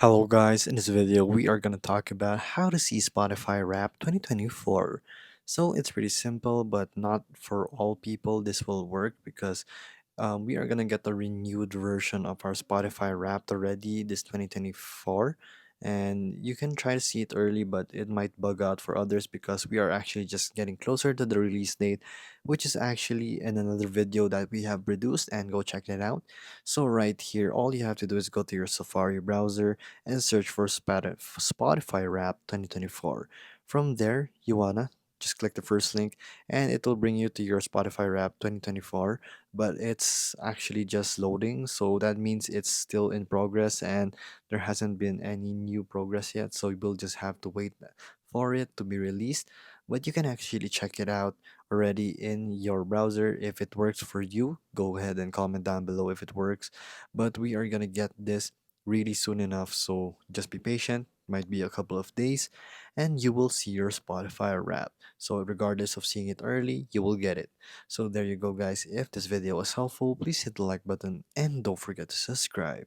Hello guys, in this video we are going to talk about how to see Spotify Wrapped 2024. So it's pretty simple, but not for all people this will work because we are gonna get the renewed version of our Spotify Wrapped already this 2024, and you can try to see it early, but it might bug out for others because we are actually just getting closer to the release date, which is actually in another video that we have produced, and go check it out. So right here, all you have to do is go to your Safari browser and search for Spotify Wrapped 2024. From there, you wanna just click the first link and it will bring you to your Spotify Wrapped 2024, but it's actually just loading, so that means it's still in progress and there hasn't been any new progress yet, so you'll just have to wait for it to be released. But you can actually check it out already in your browser. If it works for you, go ahead and comment down below if it works. But we are gonna get this really soon enough, so just be patient. Might be a couple of days and you will see your Spotify wrap. So regardless of seeing it early, you will get it. So there you go guys. If this video was helpful, please hit the like button and don't forget to subscribe.